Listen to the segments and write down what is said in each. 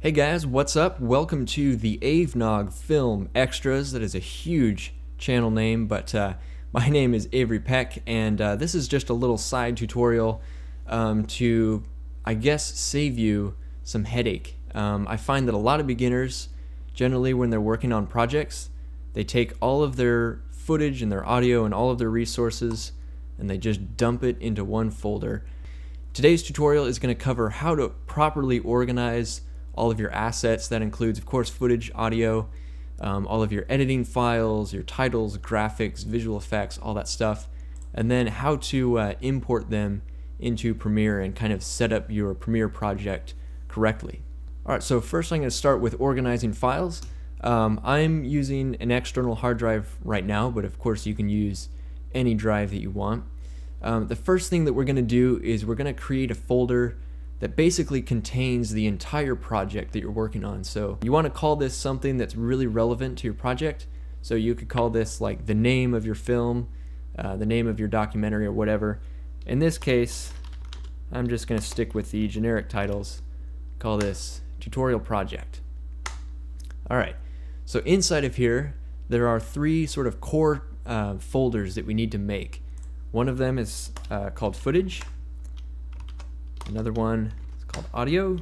Hey guys, what's up? Welcome to the Avenog Film Extras. That is a huge channel name, but my name is Avery Peck, and this is just a little side tutorial to, I guess, save you some headache. I find that a lot of beginners, generally when they're working on projects, they take all of their footage and their audio and all of their resources and they just dump it into one folder. Today's tutorial is going to cover how to properly organize all of your assets. That includes, of course, footage, audio, all of your editing files, your titles, graphics, visual effects, all that stuff, and then how to import them into Premiere and kind of set up your Premiere project correctly. Alright, so first I'm going to start with organizing files. I'm using an external hard drive right now, but of course you can use any drive that you want. The first thing that we're going to do is we're going to create a folder that basically contains the entire project that you're working on. So you want to call this something that's really relevant to your project. So you could call this like the name of your film, the name of your documentary, or whatever. In this case, I'm just going to stick with the generic titles. Call this tutorial project. Alright, so inside of here there are three sort of core folders that we need to make. One of them is called footage. Another one is called audio,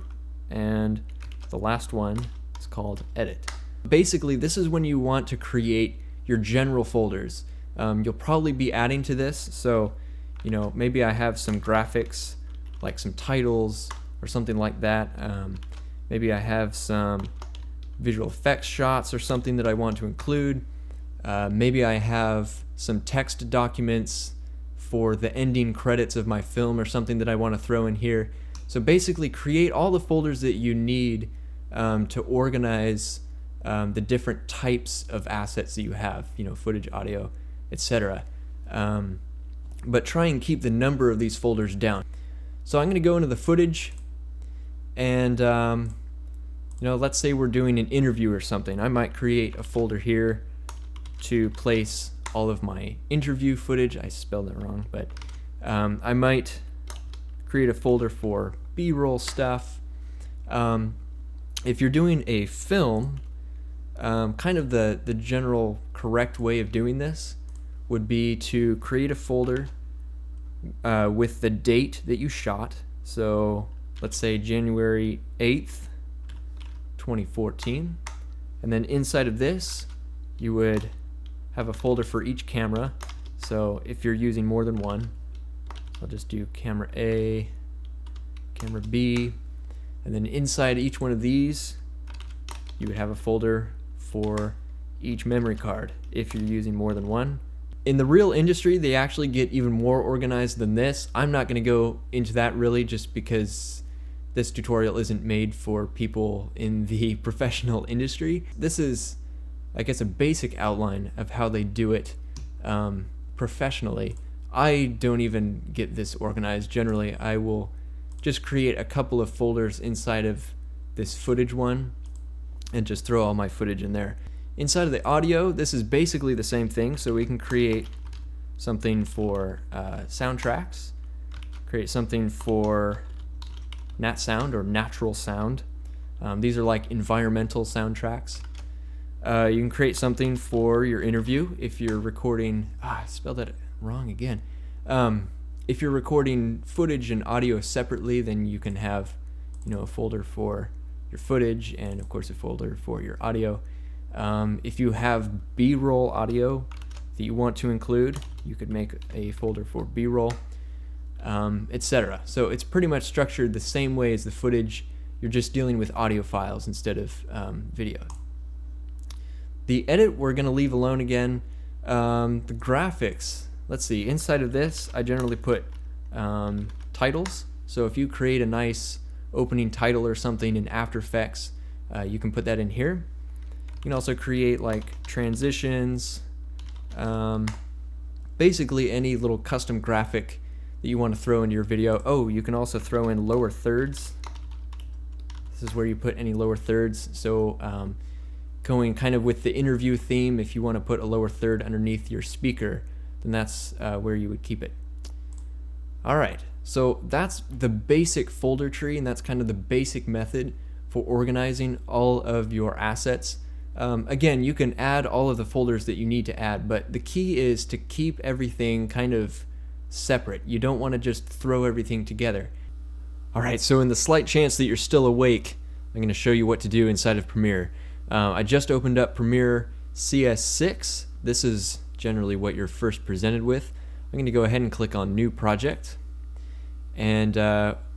and the last one is called edit. Basically, this is when you want to create your general folders. You'll probably be adding to this, so maybe I have some graphics, like some titles or something like that. Maybe I have some visual effects shots or something that I want to include. Maybe I have some text documents for the ending credits of my film or something that I want to throw in here. So basically create all the folders that you need to organize the different types of assets that you have, footage, audio, etc. But try and keep the number of these folders down. So I'm going to go into the footage, and let's say we're doing an interview or something. I might create a folder here to place all of my interview footage. I spelled it wrong, but I might create a folder for B-roll stuff. If you're doing a film, kind of the general correct way of doing this would be to create a folder with the date that you shot. So let's say January 8th, 2014, and then inside of this you would have a folder for each camera. So if you're using more than one, I'll just do camera A, camera B, and then inside each one of these you would have a folder for each memory card if you're using more than one. In the real industry, they actually get even more organized than this. I'm not going to go into that really, just because this tutorial isn't made for people in the professional industry. This is, I guess, a basic outline of how they do it professionally. I don't even get this organized. Generally, I will just create a couple of folders inside of this footage one and just throw all my footage in there. Inside of the audio, this is basically the same thing. So we can create something for soundtracks, create something for nat sound or natural sound. These are like environmental soundtracks. You can create something for your interview if you're recording. I spelled that wrong again. If you're recording footage and audio separately, then you can have, a folder for your footage and of course a folder for your audio. If you have B-roll audio that you want to include, you could make a folder for B-roll, etc. So it's pretty much structured the same way as the footage. You're just dealing with audio files instead of video. The edit we're going to leave alone again. The graphics, let's see, inside of this I generally put titles. So if you create a nice opening title or something in After Effects, you can put that in here. You can also create like transitions, basically any little custom graphic that you want to throw into your video. Oh, you can also throw in lower thirds. This is where you put any lower thirds. So going kind of with the interview theme, if you want to put a lower third underneath your speaker, then that's where you would keep it. Alright, so that's the basic folder tree, and that's kind of the basic method for organizing all of your assets. Again, you can add all of the folders that you need to add, but the key is to keep everything kind of separate. You don't want to just throw everything together. Alright, so in the slight chance that you're still awake, I'm going to show you what to do inside of Premiere. I just opened up Premiere CS6. This is generally what you're first presented with. I'm going to go ahead and click on New Project. And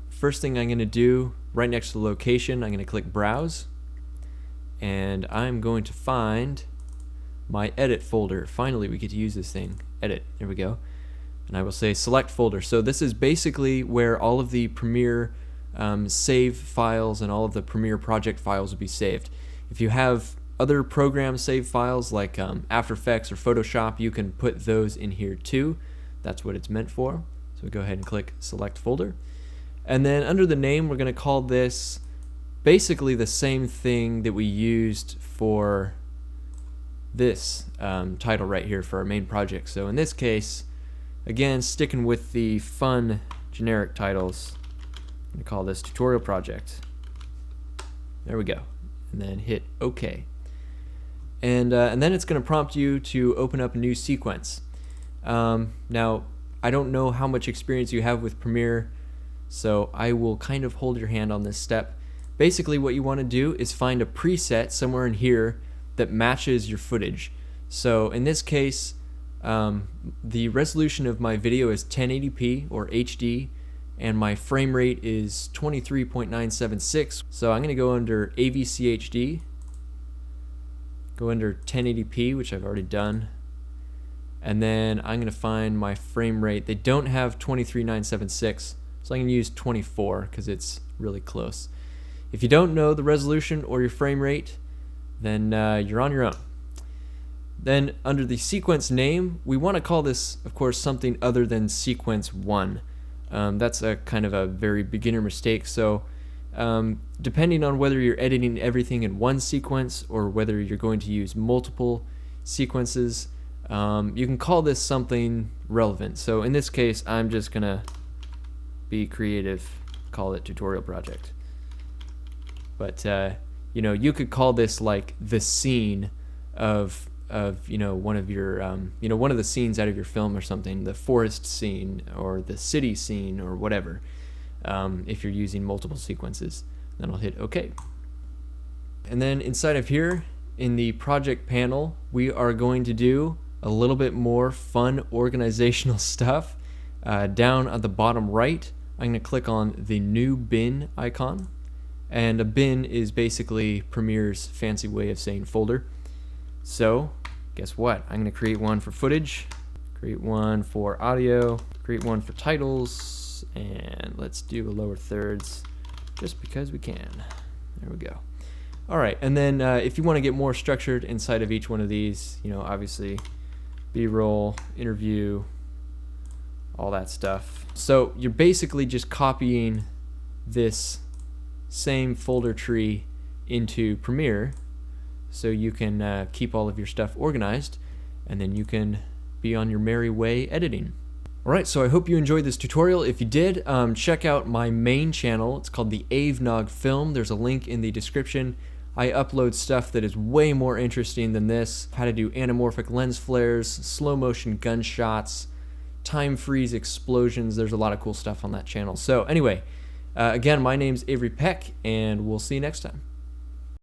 first thing I'm going to do, right next to the location, I'm going to click Browse. And I'm going to find my Edit folder. Finally, we get to use this thing. Edit. There we go. And I will say Select Folder. So this is basically where all of the Premiere save files and all of the Premiere project files will be saved. If you have other program save files like After Effects or Photoshop, you can put those in here too. That's what it's meant for. So go ahead and click Select Folder. And then under the name, we're going to call this basically the same thing that we used for this title right here for our main project. So in this case, again, sticking with the fun generic titles, I'm going to call this Tutorial Project. There we go. And then hit OK. And then it's going to prompt you to open up a new sequence. Now, I don't know how much experience you have with Premiere, so I will kind of hold your hand on this step. Basically, what you want to do is find a preset somewhere in here that matches your footage. So in this case, the resolution of my video is 1080p or HD, and my frame rate is 23.976. So I'm going to go under AVCHD, go under 1080p, which I've already done, and then I'm going to find my frame rate. They don't have 23.976, so I'm going to use 24 because it's really close. If you don't know the resolution or your frame rate, then you're on your own. Then under the sequence name, we want to call this, of course, something other than sequence 1. That's a kind of a very beginner mistake. So depending on whether you're editing everything in one sequence or whether you're going to use multiple sequences, you can call this something relevant. So in this case, I'm just going to be creative, call it Tutorial Project. But you know, you could call this like the scene of you know, one of your you know, one of the scenes out of your film or something, the forest scene or the city scene or whatever, if you're using multiple sequences. Then I'll hit OK. And then inside of here in the project panel, we are going to do a little bit more fun organizational stuff. Down at the bottom right, I'm going to click on the new bin icon. And a bin is basically Premiere's fancy way of saying folder. So guess what? I'm going to create one for footage, create one for audio, create one for titles, and let's do a lower thirds just because we can. There we go. All right, and then if you want to get more structured inside of each one of these, you know, obviously B-roll, interview, all that stuff. So you're basically just copying this same folder tree into Premiere so you can keep all of your stuff organized, and then you can be on your merry way editing. Alright, so I hope you enjoyed this tutorial. If you did, check out my main channel. It's called the AVNOG Film. There's a link in the description. I upload stuff that is way more interesting than this. How to do anamorphic lens flares, slow motion gunshots, time freeze explosions. There's a lot of cool stuff on that channel. So anyway, again, my name's Avery Peck, and we'll see you next time.